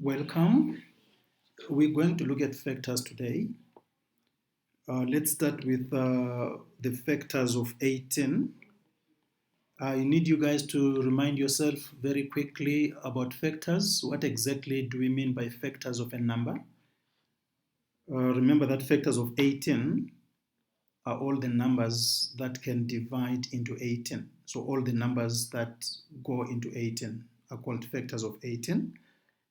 Welcome. We're going to look at factors today. Let's start with the factors of 18. I need you guys to remind yourself very quickly about factors. What exactly do we mean by factors of a number? Remember that factors of 18 are all the numbers that can divide into 18. So all the numbers that go into 18 are called factors of 18.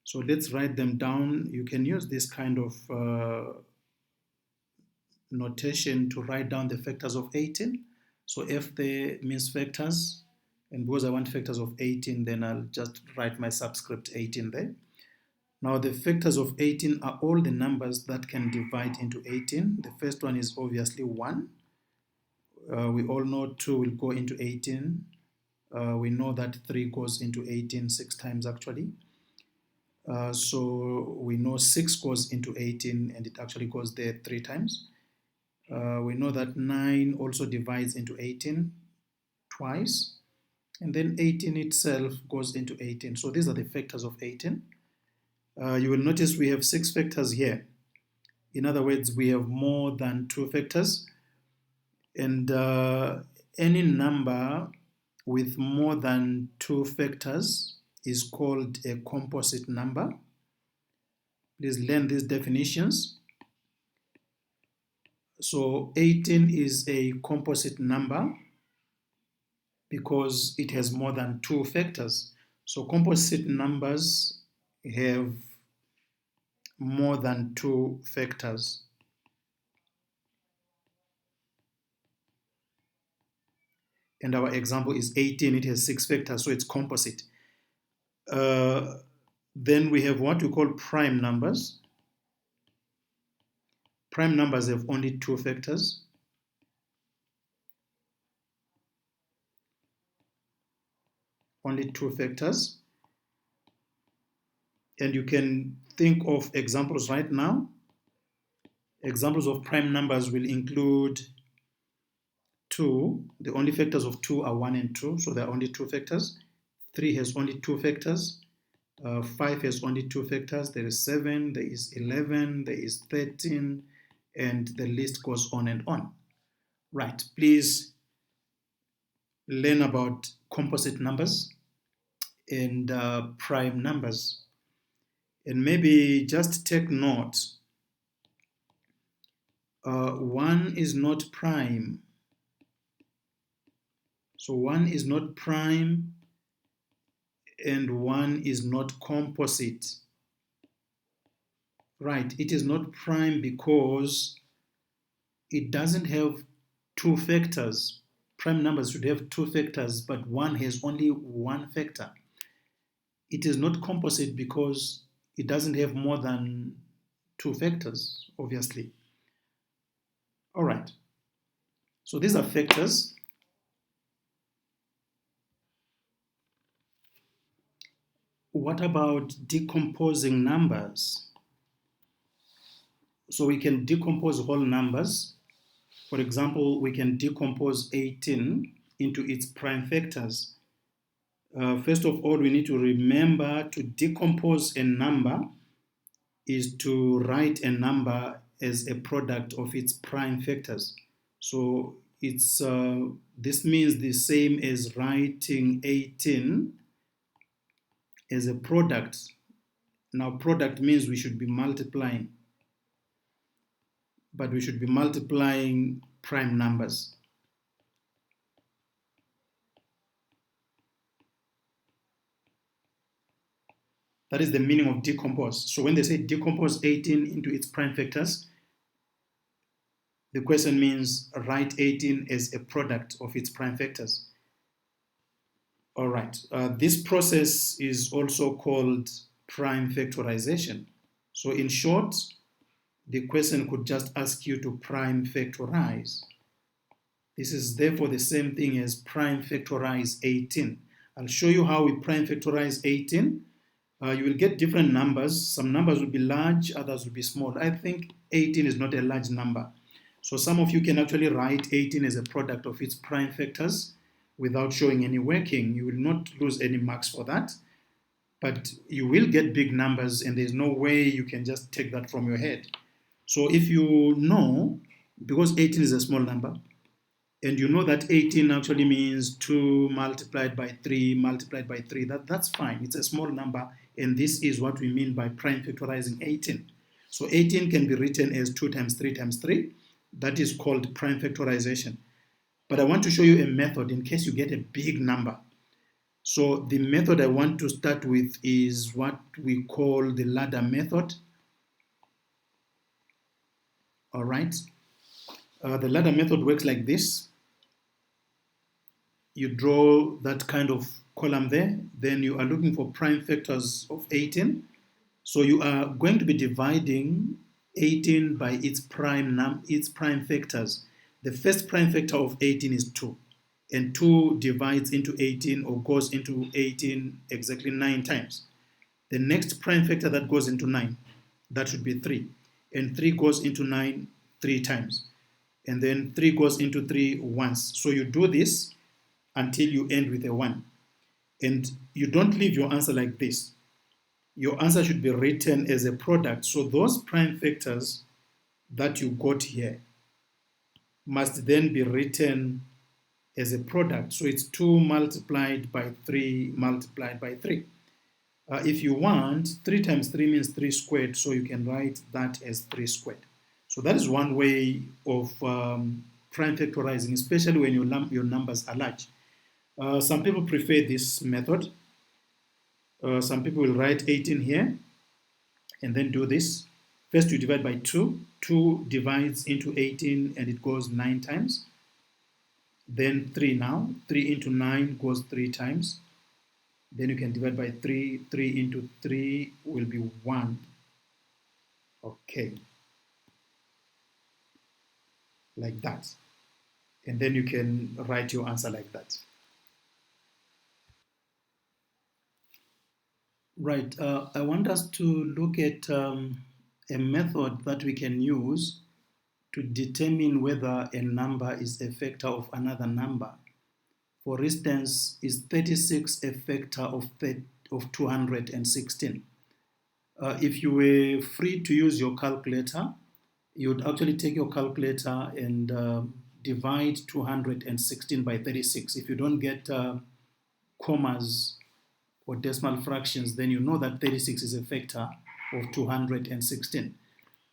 So let's write them down. You can use this kind of notation to write down the factors of 18. So f there means factors, and because I want factors of 18, then I'll just write my subscript 18 there. Now the factors of 18 are all the numbers that can divide into 18. The first one is obviously 1. We all know 2 will go into 18. We know that 3 goes into 18 6 times actually. So we know 6 goes into 18 and it actually goes there 3 times. We know that 9 also divides into 18 twice, and then 18 itself goes into 18. So these are the factors of 18. You will notice we have 6 factors here. In other words, we have more than 2 factors, and any number with more than 2 factors is called a composite number. Please learn these definitions. So 18 is a composite number because it has more than 2 factors. So composite numbers have more than 2 factors. And our example is 18, it has 6 factors, so it's composite. Then we have what we call prime numbers. Prime numbers have only 2 factors. Only 2 factors. And you can think of examples right now. Examples of prime numbers will include 2. The only factors of 2 are 1 and 2, so there are only 2 factors. 3 has only 2 factors. 5 has only 2 factors. There is 7, there is 11, there is 13, and the list goes on and on. Right, please learn about composite numbers and prime numbers. And maybe just take note, 1 is not prime. So 1 is not prime and 1 is not composite. Right, it is not prime because it doesn't have 2 factors. Prime numbers should have 2 factors, but 1 has only 1 factor. It is not composite because it doesn't have more than 2 factors, obviously. All right, so these are factors. What about decomposing numbers? So we can decompose whole numbers. For example, we can decompose 18 into its prime factors. First of all, we need to remember to decompose a number is to write a number as a product of its prime factors. So it's this means the same as writing 18 as a product. Now, product means we should be multiplying, but we should be multiplying prime numbers. That is the meaning of decompose. So when they say decompose 18 into its prime factors, the question means write 18 as a product of its prime factors. All right, this process is also called prime factorization. So in short, the question could just ask you to prime factorize. This is therefore the same thing as prime factorize 18. I'll show you how we prime factorize 18. You will get different numbers. Some numbers will be large, others will be small. I think 18 is not a large number. So some of you can actually write 18 as a product of its prime factors without showing any working. You will not lose any marks for that. but you will get big numbers, and there's no way you can just take that from your head. So if you know, because 18 is a small number, and you know that 18 actually means 2 multiplied by 3 multiplied by 3, that's fine. It's a small number, and this is what we mean by prime factorizing 18. So 18 can be written as 2 times 3 times 3. That is called prime factorization. But I want to show you a method in case you get a big number. So the method I want to start with is what we call the ladder method. All right. The ladder method works like this. You draw that kind of column there. Then you are looking for prime factors of 18. So you are going to be dividing 18 by its prime factors. The first prime factor of 18 is 2. And 2 divides into 18 or goes into 18 exactly 9 times. The next prime factor that goes into 9, that should be 3. And 3 goes into 9 3 times. And then 3 goes into 3 once. So you do this until you end with a 1. And you don't leave your answer like this. Your answer should be written as a product. So those prime factors that you got here must then be written as a product. So it's 2 multiplied by 3 multiplied by 3. If you want, 3 times 3 means 3 squared, so you can write that as 3 squared. So that is one way of prime factorizing, especially when your numbers are large. Some people prefer this method. Some people will write 18 here and then do this. First you divide by 2. 2 divides into 18 and it goes 9 times. Then 3 now. 3 into 9 goes 3 times. Then you can divide by 3. 3 into 3 will be 1. Okay. Like that. And then you can write your answer like that. Right. I want us to look at a method that we can use to determine whether a number is a factor of another number. For instance, is 36 a factor of 216? If you were free to use your calculator, you would actually take your calculator and divide 216 by 36. If you don't get commas or decimal fractions, then you know that 36 is a factor of 216.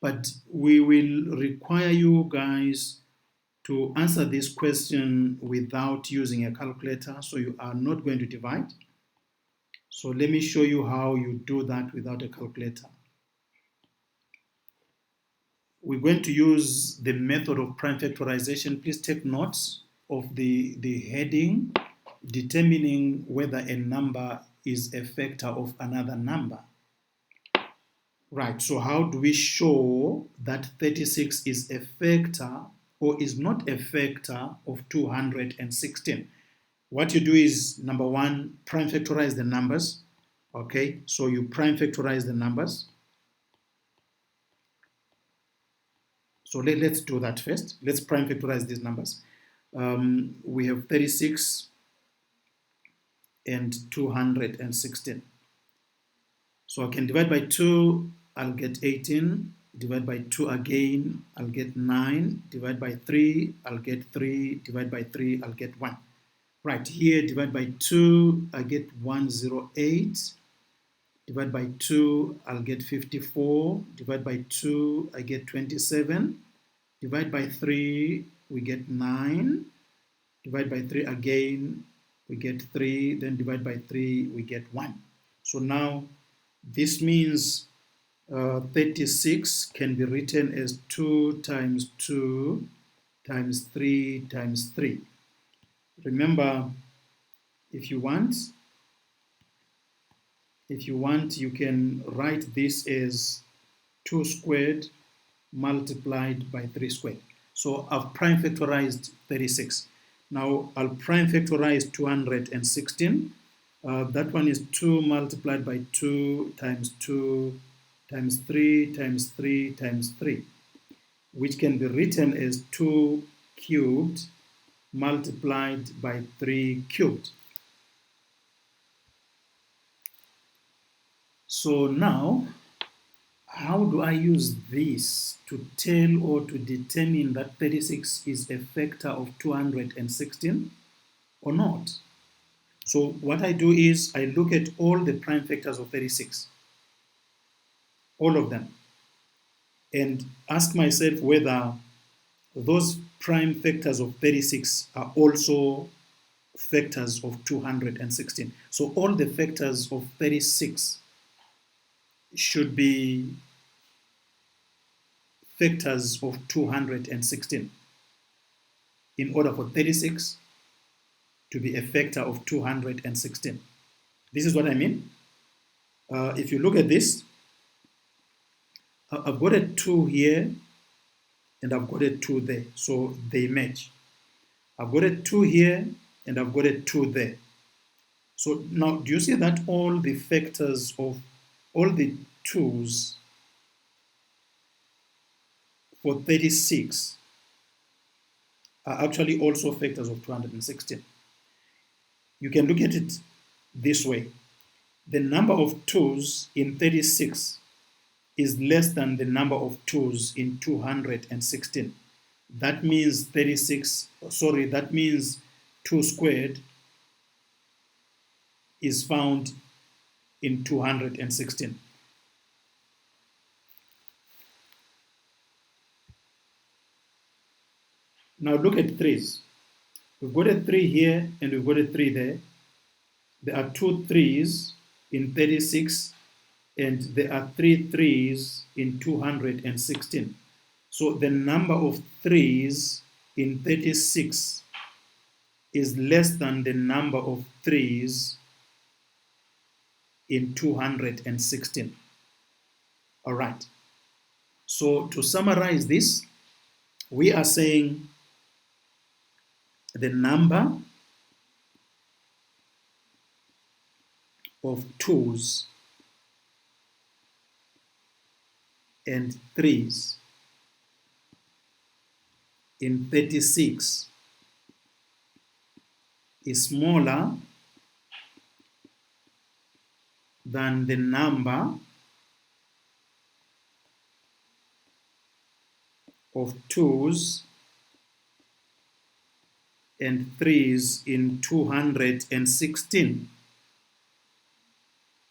But we will require you guys to answer this question without using a calculator, so you are not going to divide. So let me show you how you do that without a calculator. We're going to use the method of prime factorization. Please take notes of the heading, determining whether a number is a factor of another number. Right, so how do we show that 36 is a factor or is not a factor of 216? What you do is, number one, prime factorize the numbers. Okay, so you prime factorize the numbers. So let's do that first. Let's prime factorize these numbers. We have 36 and 216. So I can divide by 2, I'll get 18. Divide by 2 again, I'll get 9. Divide by 3, I'll get 3. Divide by 3, I'll get 1. Right, here, divide by 2, I get 108. Divide by 2, I'll get 54. Divide by 2, I get 27. Divide by 3, we get 9. Divide by 3 again, we get 3. Then divide by 3, we get 1. So now, this means 36 can be written as 2 times 2 times 3 times 3. Remember, if you want, you can write this as 2 squared multiplied by 3 squared. So I've prime factorized 36. Now I'll prime factorize 216. That one is 2 multiplied by 2 times 2 times 3 times 3 times 3, which can be written as 2 cubed multiplied by 3 cubed. So now, how do I use this to tell or to determine that 36 is a factor of 216 or not? So what I do is I look at all the prime factors of 36, all of them, and ask myself whether those prime factors of 36 are also factors of 216. So all the factors of 36 should be factors of 216 in order for 36 to be a factor of 216. This is what I mean. If you look at this, I've got a 2 here and I've got a 2 there, so they match. I've got a 2 here and I've got a 2 there. So now, do you see that all the factors of all the 2's for 36 are actually also factors of 216? You can look at it this way. The number of 2's in 36 is less than the number of 2's in 216. That means 2 squared is found in 216. Now look at 3's. We've got a 3 here and we've got a 3 there. There are 2 3's in 36 and there are 3 3's in 216. So the number of 3's in 36 is less than the number of 3's in 216. All right. So to summarize this, we are saying the number of 2's and 3's in 36 is smaller than the number of 2's and 3's in 216.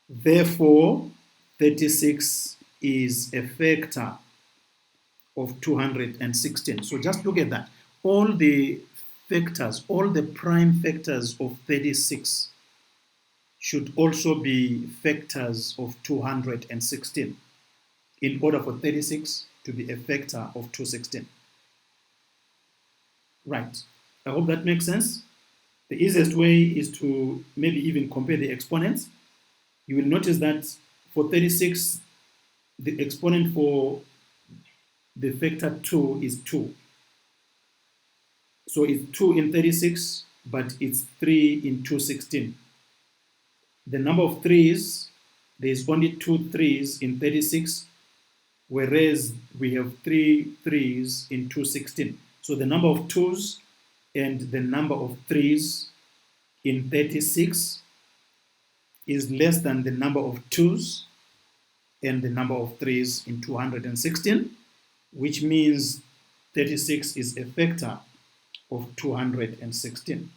Therefore, 36 is a factor of 216. So just look at that. All the factors, all the prime factors of 36 should also be factors of 216 in order for 36 to be a factor of 216. Right. I hope that makes sense. The easiest way is to maybe even compare the exponents. You will notice that for 36, the exponent for the factor 2 is 2. So it's 2 in 36, but it's 3 in 216. The number of 3's, there's only 2 3's in 36, whereas we have 3 3's in 216. So the number of 2's and the number of 3's in 36 is less than the number of 2's and the number of 3's in 216, which means 36 is a factor of 216.